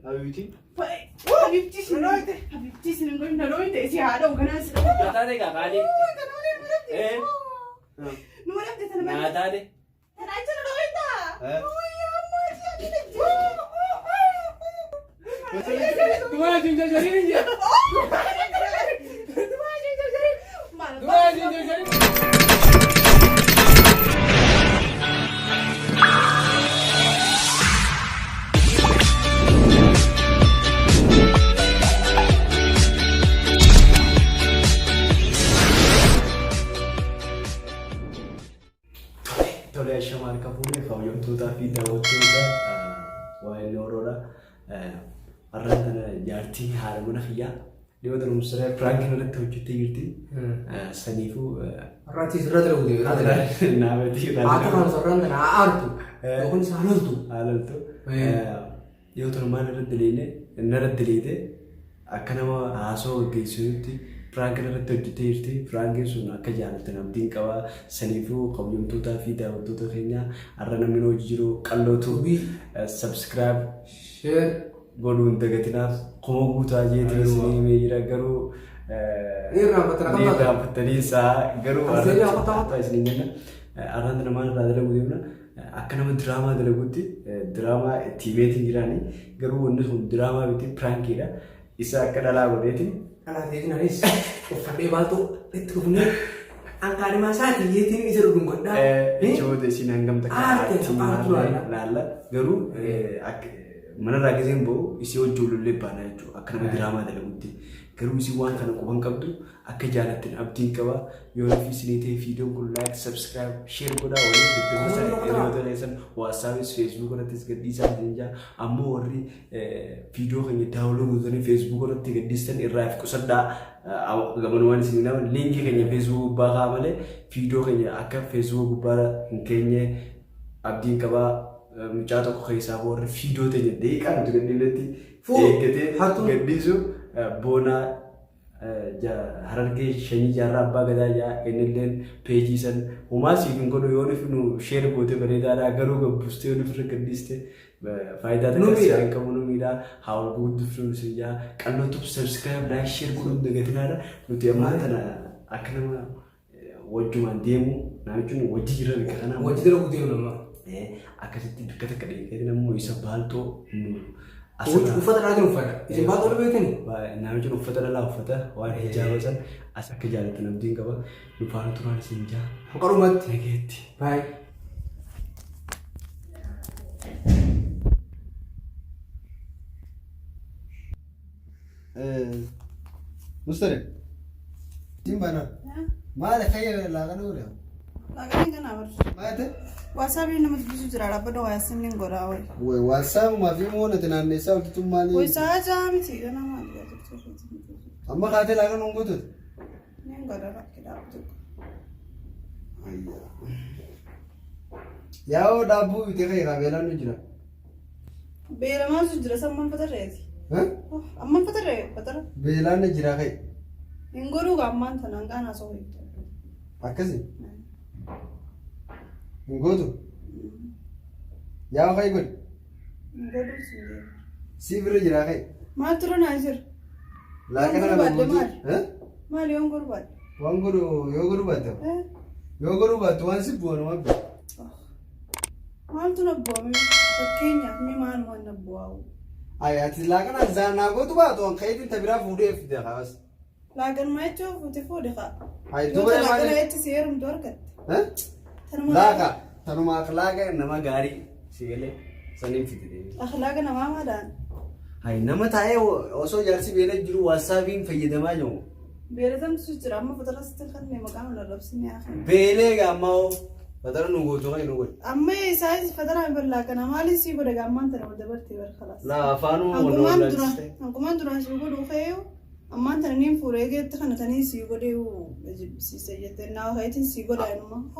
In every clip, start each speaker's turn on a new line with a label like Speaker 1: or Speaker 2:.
Speaker 1: حبيبتي
Speaker 2: حبيبتي سنويته حبيبتي سنويته سي هذا وكناس
Speaker 1: ناتادي كاكادي ايه
Speaker 2: نورمت انا
Speaker 1: ناتادي
Speaker 2: انا عايزه نويته
Speaker 1: تما جنجا جرين يا تما جنجا جرين tole shamal kapure khawjamtoota fi daawwattoota waa'ee nooroodha arrantana jaartii haala mana fiyyaa dhiyoo darumsiree piraankiin irratti hojjettee jirti saniifuu
Speaker 3: arratti sirratti laguute
Speaker 1: naabati
Speaker 3: akka kan sarranta na aartu kun saaloltu
Speaker 1: haalaltu dhiyoo tanumaan irratti leene narratti leete akka nama haasoo gaggeessuutti Frankin irratti hojjettee jirti. Frankin sun akka jaalatan abdiin qaba. Saniifuu kabajamtootaa fi daawwattoota keenya har'a namni hojii jiru qallootu subscribe
Speaker 3: share
Speaker 1: godhuun dagatinaaf kuma guutaa jeetii isinii jira garuu irraanfatanii isaa garuu har'a isinii jenna. Har'aanta namaan irraa dalaguu deemna. Akka nama diraamaa dalaguutti diraamaa tiimeetiin jiraanii garuu wanni sun diraamaa biti piraankiidha. Isa akka dhalaa godheetiin
Speaker 3: Alatiin anis uffannee baatoo itti dhufnee hanqaanii maasaati yeetiin isa dhudhungodhaa.
Speaker 1: Ijoollee isin hangam takka laalla garuu manarraa giseen ba'u isii hojjeollee baanaa jechuudha akka nama diraamaa dalaguutti garuu isii waan kana quban qabdu akka jaalattin abdiin qaba yoo lafi isinii ta'e viidiyoon kun like subscribe share godhaa waliin deddeebisaa keessan WhatsAppis Facebook irrattis gadhiisaa jenjaa ammoo warri viidiyoo keenya daawunlood gootanii Facebook irratti gadhiistan irraa fi qusadhaa gamanumaan isin nama linkii keenya Facebook gubbaa kaa malee viidiyoo keenya akka Facebook gubbaa hin keenye abdiin qabaa mucaa tokko keessaa warri viidiyoo ta'e deeqaa nuti gadhiifnetti eeggatee gadhiisu boona harargee shanii jaarraa abbaa gadaa jaa innilleen peejii san humaa siifin godhu yoo nufi nu sheer goote bareedaadhaa garuu gabbustee yoo nufi irra gadhiiste faayidaa takka hin qabu nu miidhaa haawal guutuuf nu siyyaa qallootuuf subscribe like sheer godhuun dagatinaadha nuti ammaa tana akka nama wajjumaan deemu namichuun wajji jira bika kana
Speaker 3: wajji dalagu deemu nama
Speaker 1: akkasitti bikka takka dheekeetiin ammoo isa baaltoo
Speaker 3: uffata dhaatiin uffata isin baatoo dhabeetanii
Speaker 1: namichuun uffata dhalaa uffata waan hijaaba san as akka jaalatan abdiin qaba nu faana turaan isin jaa
Speaker 3: qarumatti
Speaker 1: nageetti
Speaker 3: baay'ee.
Speaker 4: مستري تيم بنا ما له خير لا غنوري
Speaker 2: لا غني كنا بر
Speaker 4: ما ته
Speaker 2: واسابي نمت بيسو جرا بدو واسمين غورا وي
Speaker 4: واسام ما في مونه تنانيسا وكتم مالي
Speaker 2: وي ساجامي تي انا ما
Speaker 4: اما خاطر لا غنغوت
Speaker 2: نين غورا كده
Speaker 4: ياو دابو بيتي غابيلا نجرا
Speaker 2: بيرا ما سجرا سمن فتريتي
Speaker 4: ها
Speaker 2: أمان فترة فترة
Speaker 4: بيلا نجرا خي
Speaker 2: إنغورو كمان تنانغانا سوي
Speaker 4: أكسي إنغوتو ياو خي قول
Speaker 2: إنغورو سيدي
Speaker 4: سيفر جرا خي
Speaker 2: ما ترى ناجر
Speaker 4: لكن أنا بقول ها
Speaker 2: ما اليوم قربان
Speaker 4: وانغورو يوغورو باتو يوغورو باتو وان سيبونو ما بي
Speaker 2: ما تنبوا مي أكينيا مي ما نبوا
Speaker 4: ayati lagan azana gotu ba to kaydin tabira fude fide khalas
Speaker 2: lagan ma tshوف وتفودي خا
Speaker 4: hay to ba
Speaker 2: lagan ayt serum dorkat
Speaker 4: ha laga tanu ma akhlaga nama gari sigale sanin fide
Speaker 2: akhlaga nama madan
Speaker 4: hay nama tae oso jarsi bele jiru wasabin fayyadama jo
Speaker 2: بيرتم سجرا ما فترة ستخلني مقام لربسني يا أخي
Speaker 4: bele ga mau فترة نقول تو نقول
Speaker 2: أما سايز فترة بلا كنا مالي سيبو ده كمان ترى ودبرتي خلاص
Speaker 4: لا فانو
Speaker 2: أنكمان درا سيبو خيو أما أنت نيم فوريجي تخنا تاني سيبو ده سيسجد ناو هايتين سيبو ده إنما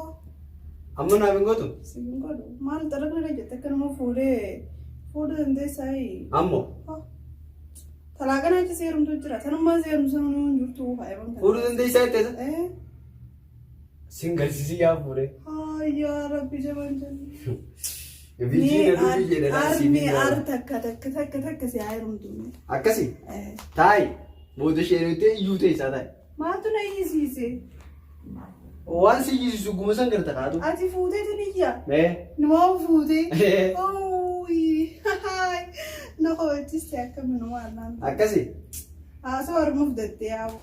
Speaker 4: أما نابين قطو
Speaker 2: سيبو ده مال ترى كنا جت كنا مو فوري عندي ساي
Speaker 4: أمو
Speaker 2: تلاقنا هاي سيرم تجرا تنا ما سيرم سنون جرتو هاي بام
Speaker 4: فوري عندي ساي تيسا
Speaker 2: إيه
Speaker 4: single sisi ya pure
Speaker 2: يا ربي جبان
Speaker 4: Viijii na dubbii jedhanii si
Speaker 2: Armi ar takka si hayrumtu.
Speaker 4: Akkasi taayi booda isheenutti iyyuu teessaa taayi.
Speaker 2: Maaltu na iyyisiise?
Speaker 4: Waan si iyyisiisu guma san garta kaatu.
Speaker 2: Ati fuutee tuniyya? Nama fuutee? Na qofachiiste akkami nama annaan.
Speaker 4: Akkasi.
Speaker 2: Haasoo harmuuf dattee yaa'u.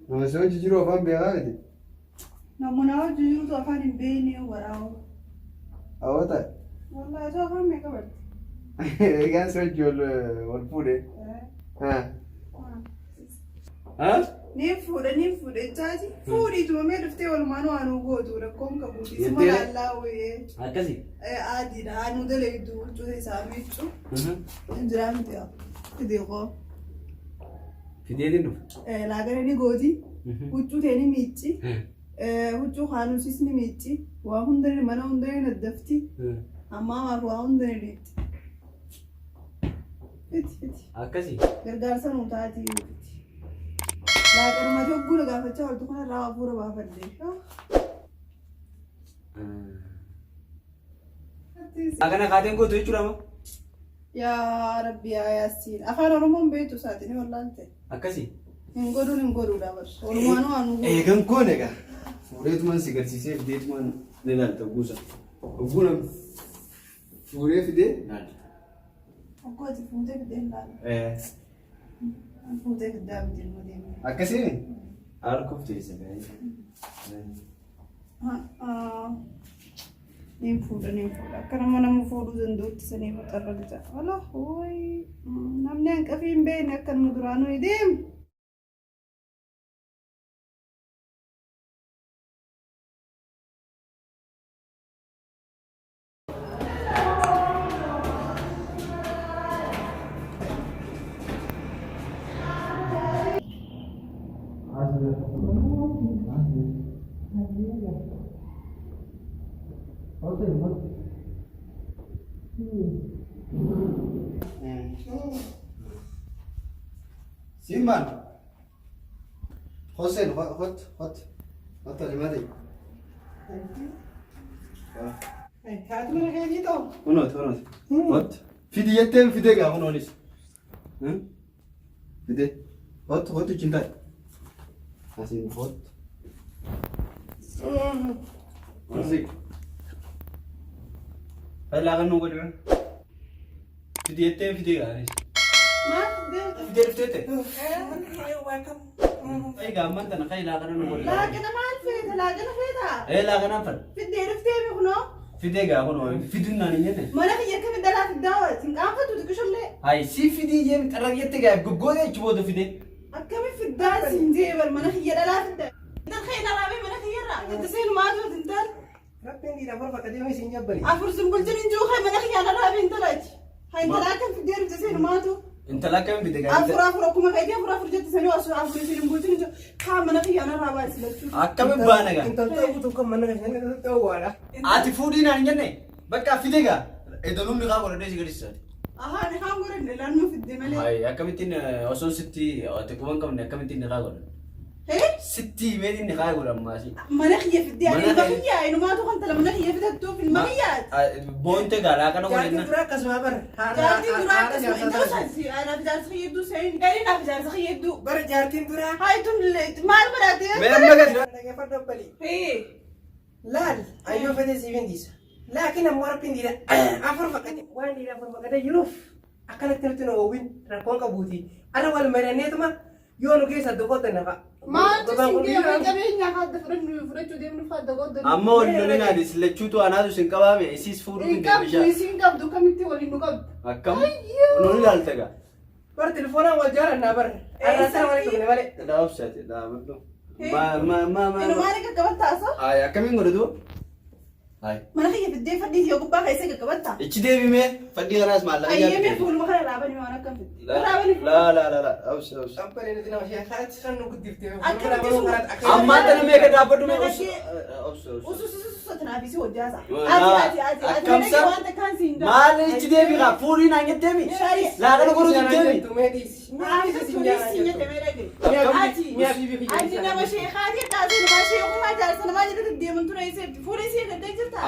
Speaker 4: Nama si hojii jiru afaan beekaa miti.
Speaker 2: Namoonni hojii jirutu afaan hin beekne waraa'u.
Speaker 4: Hawwata.
Speaker 2: Wallaahi afaan meeqa barte?
Speaker 4: Egaan si hojii wal fuudhee.
Speaker 2: Ni fuudhe taati. Fuudhiitu mamee dhuftee walumaan waanuu gootu rakkoon qabuuti. Isuma laallaa wayee.
Speaker 4: Akkasi.
Speaker 2: Adiidha. Aanuu daleedu huccuu isaa miiccu. Injiraan miti yaa. Fideeqoo.
Speaker 4: Fideetiin dhufu.
Speaker 2: Laagana ni gooti. Huccuu ta'e ni miicci. Huccuu haanuusis ni miicci. Waa hunda mana hunda ni naddafti. Ammaa maaf waa hunda ni dhiitti. Fiti.
Speaker 4: Akkasi.
Speaker 2: Gargaarsa nuu taatii fiti. Laaqana hogguu gaafachaa oltu kanarraa hafuura baafadde.
Speaker 4: Laaqana kaateen gootu jechuudha moo?
Speaker 2: Yaa Rabbi yaa Yaasiin. Afaan Oromoon beektu isaati ni wallaalte.
Speaker 4: Akkasi.
Speaker 2: Hin godhuudha barsu. Walumaan waanuu godhu.
Speaker 4: Eegan koon egaa. Fuudheetumaan si garsiisee fideetumaan ni ilaalta guusa. Ogguuna fuudhee fidee ilaalta.
Speaker 2: Oggooti fuutee fidee ilaala. Fuutee fiddaa miti ilma deemee.
Speaker 4: Akkasiin harkuuf teessa gaa'ee.
Speaker 2: Niin fuudha. Akka nama fuudhuu danda'utti sanii maxxarra bita. Wala hooyi. Namni hanqafii hin beekne akka nama duraanuu deemu.
Speaker 4: Simban. Hossein, hot. Alimadi.
Speaker 3: Haati mana keetii ta'u.
Speaker 4: Hunoot. Hot. Fidi yettee fidee gaa hunoonis. Fidee. Hot cintaa. Asin hot. Asik. Laa kan nunggu dengan. Fidi yettee fidee gaanis. Fidee dhuftee. Gaamman tana kai laa kana nunggu.
Speaker 2: Laaqana maal feeta? Laaqana feeta?
Speaker 4: Laa fan.
Speaker 2: Fidee dhuftee beeknoo?
Speaker 4: Fidee gaa kunoo. Fiduun naan hin jenne.
Speaker 2: Mana kiyya akkami dalaa fiddaa hin qaanfatu xiqqishollee.
Speaker 4: Hai si fidii jeen xarra yette gaa goggoodee achi booda fidee.
Speaker 2: Akkami fiddaa siin jeebal mana kiyya dalaa fiddaa. Intal kee daraabee mana kiyyarraa. Itti seenu maatu intal.
Speaker 3: Rabbiin dhiira borfa qadeemee siin jabbani.
Speaker 2: Afur simbulchin injuu kee mana kiyya daraabee intalaati. Haa intalaa kan fiddee itti seenu maatu.
Speaker 4: Intala akkami fidee gaa.
Speaker 2: Afur akkuma kayitee afur jetti sanii osoo afur simbulchin injuu kaa mana kiyya daraabaa isilachuu.
Speaker 4: Akkami baana gaa.
Speaker 3: Intalta utuu kan mana keenya ta'uu waadha.
Speaker 4: Ati fuudhii naan hin jenne. Bakka fidee gaa. Edalumni kaa godhadhee si gadhiisaati.
Speaker 2: Ahaa ni kaan godhanne laannoo fiddee malee.
Speaker 4: Hai akkamittiin osoo sitti ati quban qabne akkamittiin ni kaa godhan. Sitti meetiin ni kaa godhan maasi.
Speaker 2: Mana kiyya fiddee ani ilma kiyyaa inumaatu kan tala mana kiyya fidattuuf ilma kiyyaati.
Speaker 4: Boonte gaa laaqana
Speaker 3: Jaartiin
Speaker 4: godhanna.
Speaker 3: duraa akkasuma bar.
Speaker 2: Jaartiin duraa akkasuma intala saansi anaaf jaarsa kiyyaduu seen gadi naaf jaarsa kiyyaduu.
Speaker 3: Bara jaartiin duraa.
Speaker 2: Haa itun maal godhatee?
Speaker 4: Mee amma gadi.
Speaker 3: Dhaggeeffadhu obbalii.
Speaker 2: Hee
Speaker 3: Laal ayyoo fedhe siifin dhiisa. Laakiin ammoo rabbiin dhiira afur fakkate waan dhiira afur fakkate jiruuf akkanatti nuti nu oowwin rakkoon qabuuti. Ana wal mari'anneetuma yoo nu keessa dogoota nafa.
Speaker 2: maaltu singee qabeenya haadha fudhachuu deemnu faadha godhan.
Speaker 4: Amma waliin lolii naati silachuutu anaatu sin qabaame isiis fuudhuu hin deebishaa.
Speaker 2: Isin qabdu kamitti waliin nu qabdu.
Speaker 4: Akkam nuuni ilaalta gaa.
Speaker 3: Bar telefoonaan wal jaalannaa bar. Arraasaa waliin qabne malee.
Speaker 4: Dhaabsaati dhaabadhu.
Speaker 2: Inumaan qaqqabatta asoo?
Speaker 4: Ay akkamiin godhatu? Ay.
Speaker 2: Mana kiyya fiddee fadhii yoo gubbaa keessee qaqqabatta.
Speaker 4: Ichi deebimee fadhii kanaas maallaqa
Speaker 2: Ayyemee fuuluma kana dhaabanii waan akkam fiddee.
Speaker 4: La. Absa.
Speaker 3: Abbalee nuti nama ishee karatti kan nu guddiftee.
Speaker 2: Akkamitti sun?
Speaker 4: Ammaa tana meeqa dhaabbadhu mee?
Speaker 2: Usus صوتنا بيسي وجازة
Speaker 1: لا كم سنة ما ليش تدمي غا فورين عن تدمي لا أنا أقول تدمي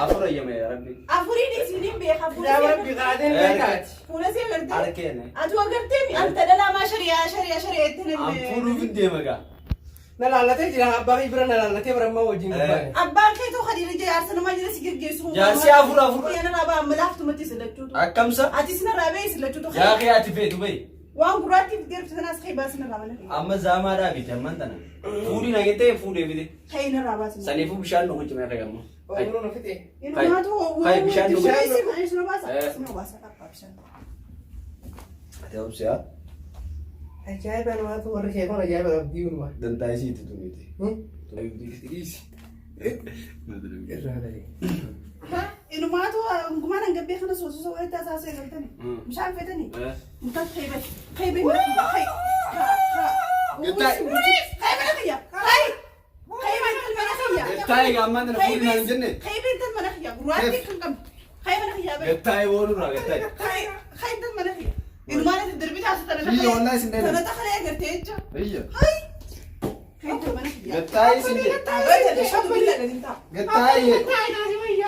Speaker 1: أفرا يا مي ربي
Speaker 2: أفريني سنين بيخا
Speaker 3: يا ربي قاعدين بيتات
Speaker 2: فولسي غردي
Speaker 1: على كينه
Speaker 2: أتوا غردي أنت لا ما شريعة
Speaker 1: أم فورو في الدم غا
Speaker 3: لا لا تجي لا باقي برنا لا تبرم ما وجين
Speaker 2: أبان كيتو خدي رجع أرسل ما جلس يجلسوا
Speaker 1: جالسي أفرا
Speaker 2: أنا رابع ملاحظة ما تسلجتوا
Speaker 1: أكم سنة
Speaker 2: أتيسنا رابع يسلجتوا
Speaker 1: يا أخي أتفيد دبي
Speaker 2: وان قراتي في دير تناس خي باسنا رابع
Speaker 1: أما زمان رابي تمام تنا فورين عن تدمي فوري بدي
Speaker 2: خينا رابع
Speaker 1: سنيفو بشان نقول جماعة كم
Speaker 3: وعمرنا فتي
Speaker 2: إنه ما تو
Speaker 1: هاي بشان
Speaker 2: نقول
Speaker 1: نقول
Speaker 2: إيش نباسا نباسا كاب بشان
Speaker 1: أتوب سيا
Speaker 3: أجايب أنا ما توري كيف أنا جايب أبدي ولا
Speaker 1: دنتاي سي تدوميتي تدومي بدي إيش
Speaker 2: إنه ما تو كمان نجيب خنا سوسو سوى تاساسي قلتني مش عارفة تاني أنت خيبة خي
Speaker 1: تاي عمان أنا فورين عن جنة
Speaker 2: خيبة أنت المناخية قراتي كم خيبة مناخية
Speaker 1: تاي ورورا تاي
Speaker 2: خيبة المناخية إنه ما نتدرب تاسو ترى
Speaker 4: هي والله سندنا
Speaker 2: ترى دخل يا قرتيجا
Speaker 4: هي
Speaker 2: خيبة المناخية
Speaker 4: قطاي سندنا
Speaker 2: أبدا تشهد بالله أنت
Speaker 4: قطاي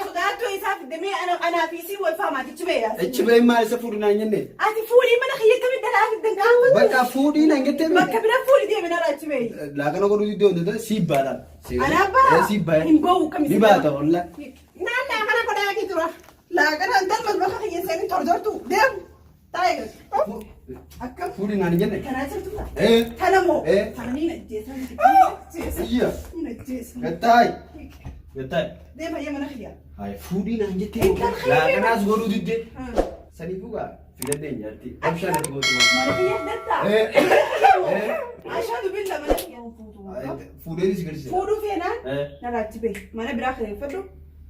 Speaker 2: صدقت ويسافر دمي أنا في سي والفما تجمعي
Speaker 4: اتش باي ما سفورين عن جنة
Speaker 2: أتي فولي مناخية كم الدلع في الدنيا
Speaker 4: بقى فورين عن جنة
Speaker 2: ما كبر فولي دي من أنا تجمعي
Speaker 4: لا كنا قولوا دي ده سيب بالا
Speaker 2: أنا با
Speaker 4: سيب بالا
Speaker 2: إنبو كم
Speaker 4: دي بالا والله
Speaker 2: لا أنا كنا كده تروح لا أنا أنت المطبخ هي سامي تردرتو دم تايجر أكم
Speaker 4: فورين عن جنة
Speaker 2: كنا تردو
Speaker 4: إيه
Speaker 2: تنمو
Speaker 4: إيه.
Speaker 2: تنين الجيسان
Speaker 4: هي
Speaker 2: الجيسان
Speaker 4: قطاي
Speaker 1: قطاي
Speaker 2: دم هي مناخية
Speaker 4: هاي فورين عن جنة لا كنا أزغروا دي سنيفوكا في الدنيا جالتي أمشي أنا تقول
Speaker 2: مناخية دتا
Speaker 4: إيه
Speaker 2: أشهد بالله مناخية
Speaker 4: فورين سكرسي
Speaker 2: فودو فينا نراتبه ما أنا براخر فدو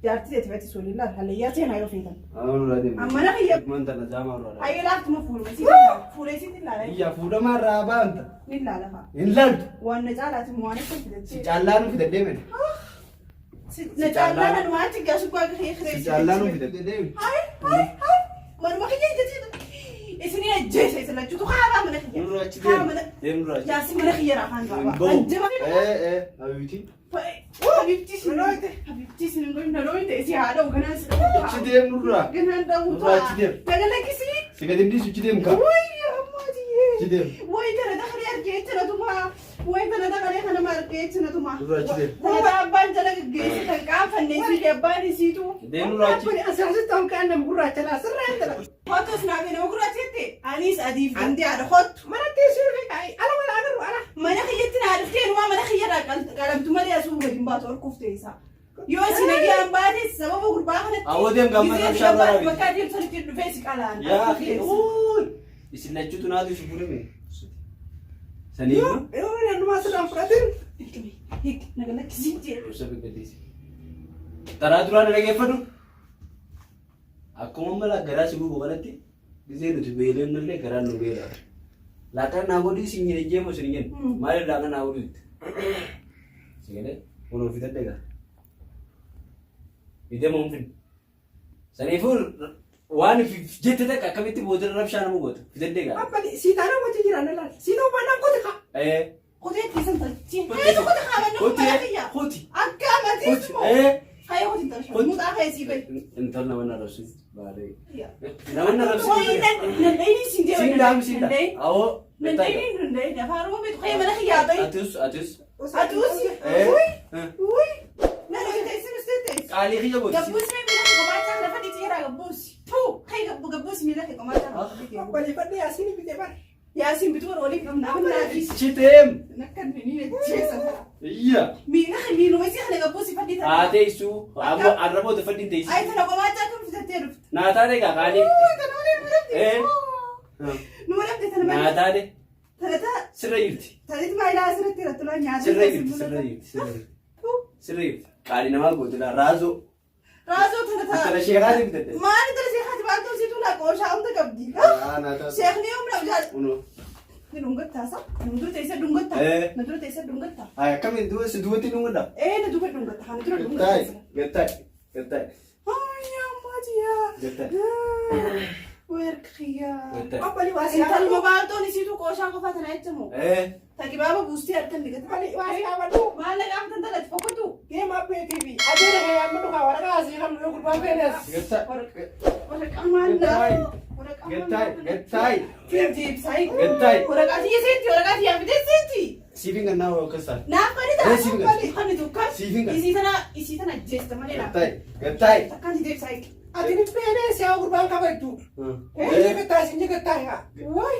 Speaker 2: جارتي تبعتي سولي الله هلياتي أنا يوفيتن
Speaker 4: أنا رادي
Speaker 2: أما أنا هي
Speaker 4: ما أنت نجامة ولا
Speaker 2: هاي لا تمفول بس فولي سيد لا لا
Speaker 4: هي فورا ما رابا أنت
Speaker 2: لا لا
Speaker 4: إن لاد
Speaker 2: وأنا جالت مواني كنت
Speaker 4: جالانو في الدنيا
Speaker 2: نجعلنا نوعات جالس قاعد خير خير
Speaker 4: جالانو في الدنيا
Speaker 2: هاي ما خير جديد اسمي الجيش يسلا جدو خاله من خير
Speaker 1: نروح
Speaker 2: خاله
Speaker 1: نروح
Speaker 2: جالس من خير راحان بابا
Speaker 4: إيه حبيبتي
Speaker 2: حبيبتي سنقول نروح تأسي هذا وكنا
Speaker 4: شديم نروح
Speaker 2: كنا ندور
Speaker 4: نروح شديم
Speaker 2: تقول لك سي
Speaker 4: سكادين دي شديم كا شديم
Speaker 2: وين ترى دخل يرجع ترى توما وين ترى دخل أنا ما رجعت توما
Speaker 4: نروح شديم
Speaker 2: ترى أبان ترى جيس تلقى فنيسي جبان سيتو
Speaker 1: نروح
Speaker 3: أساس توم كأنه مقرأ تلا سرّا
Speaker 2: خط سنابين مقرأ تيتي أنيس أديف عندي على خط
Speaker 3: ما نتيجي في أي أنا ولا أنا ولا
Speaker 2: ما نخيتنا عرفتين وما نخيرك قلم تملي أسوق جنبات وركوفتيسا يوسي نجي أم بعدي السبب أقول باخنت
Speaker 1: أوديم كمان شابرا
Speaker 2: مكان يمسك الفيسك على
Speaker 1: يا أخي أوه يسنجتو تنادي شبوري مين سنيفو
Speaker 3: أنا ما سلام فراتين
Speaker 2: هيك نقولك زينتي
Speaker 1: وسبب قديس ترى دوران لقي فدو أكو مملا غراس بو بغلتي زين تبيلن نلله غران نبيلا لكن ناقولي سيني جيم وسيني ما له لكن ناقولي سيني ونو في تدقى إذا ممكن سنيفو وأنا في جت تدقى كميتي بودر ربشان مو بود في تدقى
Speaker 3: أبدي سيدانا ما تجي رانا لا سينو بنا كده
Speaker 1: إيه
Speaker 2: خذي تيسن تلتين هاي خذ خامن
Speaker 1: خوتي
Speaker 2: أكامل تسمو
Speaker 1: إيه
Speaker 2: هاي خذ تلشون مو تأخذ سيبي
Speaker 1: انتظرنا وانا رسول بعدين نمنا رسول
Speaker 2: وين ننديني سيندي
Speaker 1: سيندام سيندام أو
Speaker 2: ننديني نفارو ما بيتخيل من خيابي
Speaker 1: أتوس
Speaker 2: أتوس
Speaker 1: إيه
Speaker 2: وي لا لا تيسن ستيس
Speaker 1: علي خيا بوتي
Speaker 2: قبوس مي بيلاقي قماش أنا فدي تيرا قبوس تو خي قبوس مي بيلاقي قماش
Speaker 3: أقولي بدي ياسين بدي
Speaker 2: ياسين بتقول ولي كم نعمل
Speaker 1: شتيم
Speaker 2: نكد منين تيسن
Speaker 1: إياه
Speaker 2: مين أخي مين ويسي خلي قبوسي فدي ترى
Speaker 1: آتيسو أبو عربو تفدين تيسو
Speaker 2: أي ترى قماش أكم في تتيرف
Speaker 1: ناتاري كالي إيه
Speaker 2: نورك ترى ما
Speaker 1: ناتاري
Speaker 2: ترى
Speaker 1: سريرتي
Speaker 2: ترى ما إلى أسرة ترى تلا نيادي
Speaker 1: سريرتي كالي نما قلتلا رازو
Speaker 2: رازو
Speaker 1: ترى شيخاتي بتدي
Speaker 2: ما ندري شيخاتي بعد توصي تولا كوشا أم تكبدي
Speaker 4: أنا
Speaker 2: شيخ نيوم لا
Speaker 1: ونو
Speaker 2: ندونغت تاسا ندور تيسا دونغت تا ندور تيسا دونغت تا
Speaker 4: هاي كم دوس دوتي نومدا
Speaker 2: إيه ندور دونغت تا ندور دونغت
Speaker 4: قطاي
Speaker 2: تا
Speaker 4: قطاي
Speaker 1: Gattai.
Speaker 2: يا ماتيا
Speaker 1: Gattai.
Speaker 2: ويركيا
Speaker 3: Qabbali waasi
Speaker 2: انت المبالطون يسيتو كوشا قفاتنا يتمو
Speaker 1: Eh.
Speaker 2: تاكي بابا بوستي اركن لك
Speaker 3: Qabbali waasi qabadhu.
Speaker 2: ما لك عم تندلت فقطو
Speaker 3: Game abbee TV. Adeera kee amma dhugaa waraqaa asii qabnu yoo gurbaan feenes.
Speaker 2: ورق أمانة
Speaker 1: Gattai.
Speaker 2: تجيب سايق
Speaker 1: Gattai.
Speaker 2: ورقاتي يا ستي ورقاتي يا بدي ستي
Speaker 1: Siifin kannaa waa kasar.
Speaker 2: نعم
Speaker 1: Eh,
Speaker 2: قريدا
Speaker 1: siifin
Speaker 2: خلني توكل
Speaker 1: Siifin
Speaker 2: يسيتنا جيست مالي لا
Speaker 1: Gattai. Gattai.
Speaker 2: تكان تجيب سايق
Speaker 3: Ati ni feenes yaa gurbaan qabadhu. Ee gattaa isin gattaa yaa.
Speaker 2: واي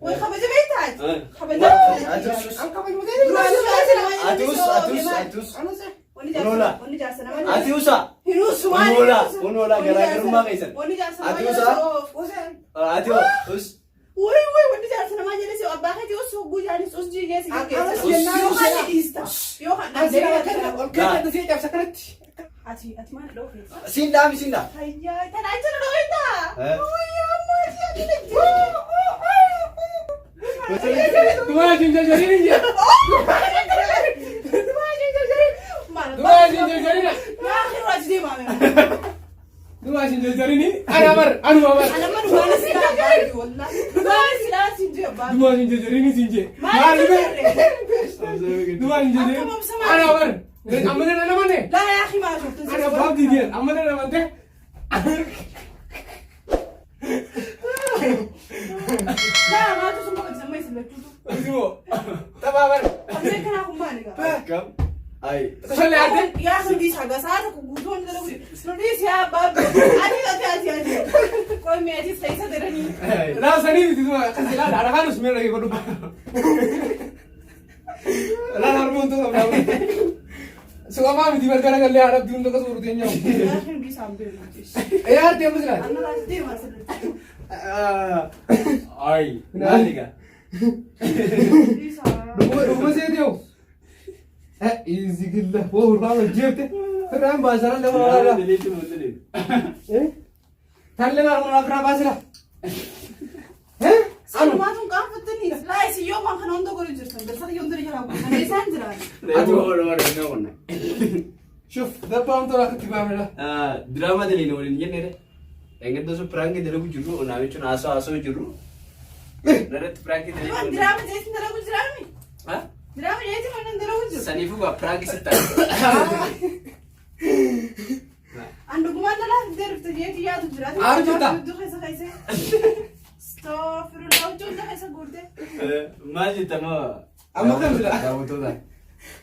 Speaker 2: واي خبزة بيتاج خبزة
Speaker 1: Atus.
Speaker 3: An kabaju mudee.
Speaker 1: Atus.
Speaker 3: Anuse.
Speaker 1: Unola.
Speaker 2: وني جالسنا
Speaker 1: Ati usa.
Speaker 2: هيروس
Speaker 1: Unola garaagarummaa keessan.
Speaker 2: وني جالسنا
Speaker 1: Ati usa.
Speaker 3: Useen.
Speaker 1: Ati us.
Speaker 2: وي وي وني جالسنا ما جلسي أباخي أس وجو جالس أس جي جالس
Speaker 3: Akkanas
Speaker 2: يو
Speaker 3: jennaan
Speaker 2: خالي إيستا يو خالي
Speaker 3: Asii kana ol keessa dafee cabsa kanatti.
Speaker 2: أتي ما ندوه
Speaker 1: Sindaa mi sindaa.
Speaker 2: هيا تنا أنت ندوه إنت
Speaker 1: Eh.
Speaker 2: ويا ما تيجي
Speaker 3: Dumaa jinjajariin jee. Dumaa jinjajariin.
Speaker 2: يا أخي راجدي مامي
Speaker 3: Dumaa jinjajariin. Ana bar. Anuma bar.
Speaker 2: أنا ما نقول سيدا والله ما سيدا سينجي بابا
Speaker 3: Dumaa jinjajariin sinjee.
Speaker 2: ما
Speaker 3: Maali be?
Speaker 2: نقول
Speaker 3: Dumaa jinjajariin. Ana bar. Amane ana mane.
Speaker 2: لا يا أخي ما شفت
Speaker 3: Ana baabdi diyan. Amane ana mante.
Speaker 2: لا ما تسمع تسمع يسمع
Speaker 3: Asimo. Taba bar.
Speaker 2: أنا كنا أقوم بالك
Speaker 1: Kam. Ai.
Speaker 3: Sale ate.
Speaker 2: يا أخي دي حاجة ساعتك وجودون ده لوديس يا باب أتي كل ما أتي سيسا درني
Speaker 3: La sani biti duma kasila ada kan usme lagi kodu. La harmon to na. So ama biti bar kana galle arab dun to kasuru tenya.
Speaker 2: يا أخي دي سامبل
Speaker 3: Yaar te musla.
Speaker 2: أنا راجدي ما سلت
Speaker 1: Ai. Naliga.
Speaker 2: دي سام
Speaker 3: Ruma se dio. Easy gilla. Wo urba jebte. Ram basara le wala.
Speaker 1: Delete mudele.
Speaker 3: Talle na na kra basira.
Speaker 2: سلمات وقام فتني لا يسي يوم ما خنون دو كل جرسن بس هذا يوم دري كلام أنا إنسان جرا
Speaker 1: Ati wala wala.
Speaker 3: شوف دبام تو راح تباملا.
Speaker 1: Drama delete wala jennere. Enggak tuh prank dulu juru, nabi cuma aso juru. Dari prank delete.
Speaker 2: ما درام جيت ندرا كل درامي
Speaker 1: Hah?
Speaker 2: درام جيت ما ندرا كل جرس
Speaker 1: Sanifu gua prank sita.
Speaker 2: عندك ما لا تدير في تجيت يا تجرا
Speaker 3: عارفة.
Speaker 2: دو خيسة خيسة استغفر الله وجود ده خيسة قولته
Speaker 1: Masih tama.
Speaker 3: Amma kan sila.
Speaker 1: Kamu tuh lah.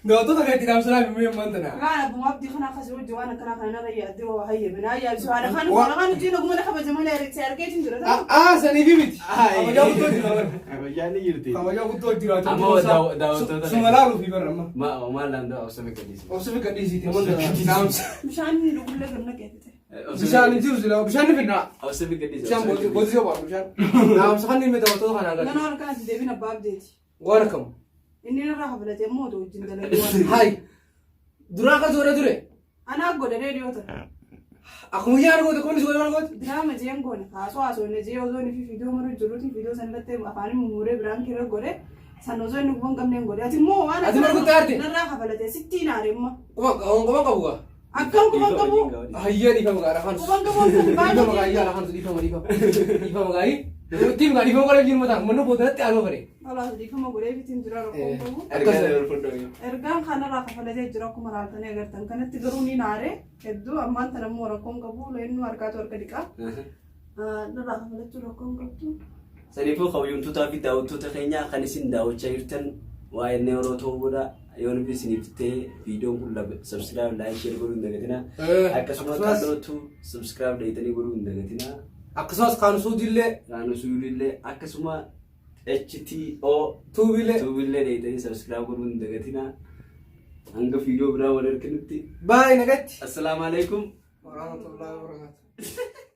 Speaker 3: Do to ta kai tiram sala mi mantana.
Speaker 2: أنا أبو مبدي خنا خسر وجوانا كنا خنا ريا دوا وهي من هاي سو أنا خنا جينا قمنا خبز زمان يا ريت سيركيت ندرا
Speaker 3: Sani bibit.
Speaker 1: Ai.
Speaker 3: Amma jauh to jira.
Speaker 1: Aku jadi yurti.
Speaker 3: Amma jauh to jira.
Speaker 1: Amma daw to.
Speaker 3: Sumala lu fi barama.
Speaker 1: Ma landa au sabe kadis.
Speaker 3: Obse ka disi te mantana. Nam.
Speaker 2: مشان نقول لك إنك كده
Speaker 3: Bishan jiru sila. Bishan ni fitna.
Speaker 1: Au sabe kadis.
Speaker 3: Bishan bodi yo ba bishan. Nam sahan ni meta to khana
Speaker 2: لا
Speaker 3: ga.
Speaker 2: أنا كانت ديبينا باب ديتي
Speaker 3: Wara kam.
Speaker 2: إني أنا راح بلاتي موت وجند لك
Speaker 3: Hai. Dura ka dura dure.
Speaker 2: أنا أقول راديو ترى
Speaker 3: Aku mu yar go de kon sugal go.
Speaker 2: دراما جيم كون خاصو نجي وزوني في فيديو مرة جروتي فيديو سنلتة أفاني ممورة بران كيرا غورة سنوزو نقوم كم نين غورة أتي مو أنا
Speaker 3: Ati mar ko tarte.
Speaker 2: أنا راح بلاتي 60 نارم
Speaker 3: Kuma ka buga.
Speaker 2: أكم كم كم
Speaker 3: Hayya di kam ga rahan.
Speaker 2: كم كم
Speaker 3: Ifa magai ya rahan di kam di kam. Ifa magai. Tim ga di kam kare jin mata. Manu boda te aro kare.
Speaker 2: خلاص دي كم غورة في تيم جرا ركوم كم
Speaker 1: Ergan foto.
Speaker 2: إرجام خانا راح بلاتي جرا كم رالتني أجر تن كانت تجروني نارة كدو أمان تنا مو ركوم كبو لأنه أركات وركديكا أنا راح بلاتي ركوم كبو
Speaker 1: Sanifu kau tuh tapi daw tuh kayaknya akan isin daw cairkan. Wah neuro tuh udah. Yon bis nifte video kulla subscribe like share gurun dagatina. Akasuma kado tuh subscribe deh tadi gurun dagatina.
Speaker 3: Aksas kan su dille.
Speaker 1: Rano suyulille akasuma HTO
Speaker 3: Tu bile.
Speaker 1: tubille deh tadi subscribe gurun dagatina. Angga video berapa wajar kenuti.
Speaker 3: Bye nagat.
Speaker 1: Assalamualaikum.
Speaker 3: Warahmatullahi wabarakatuh.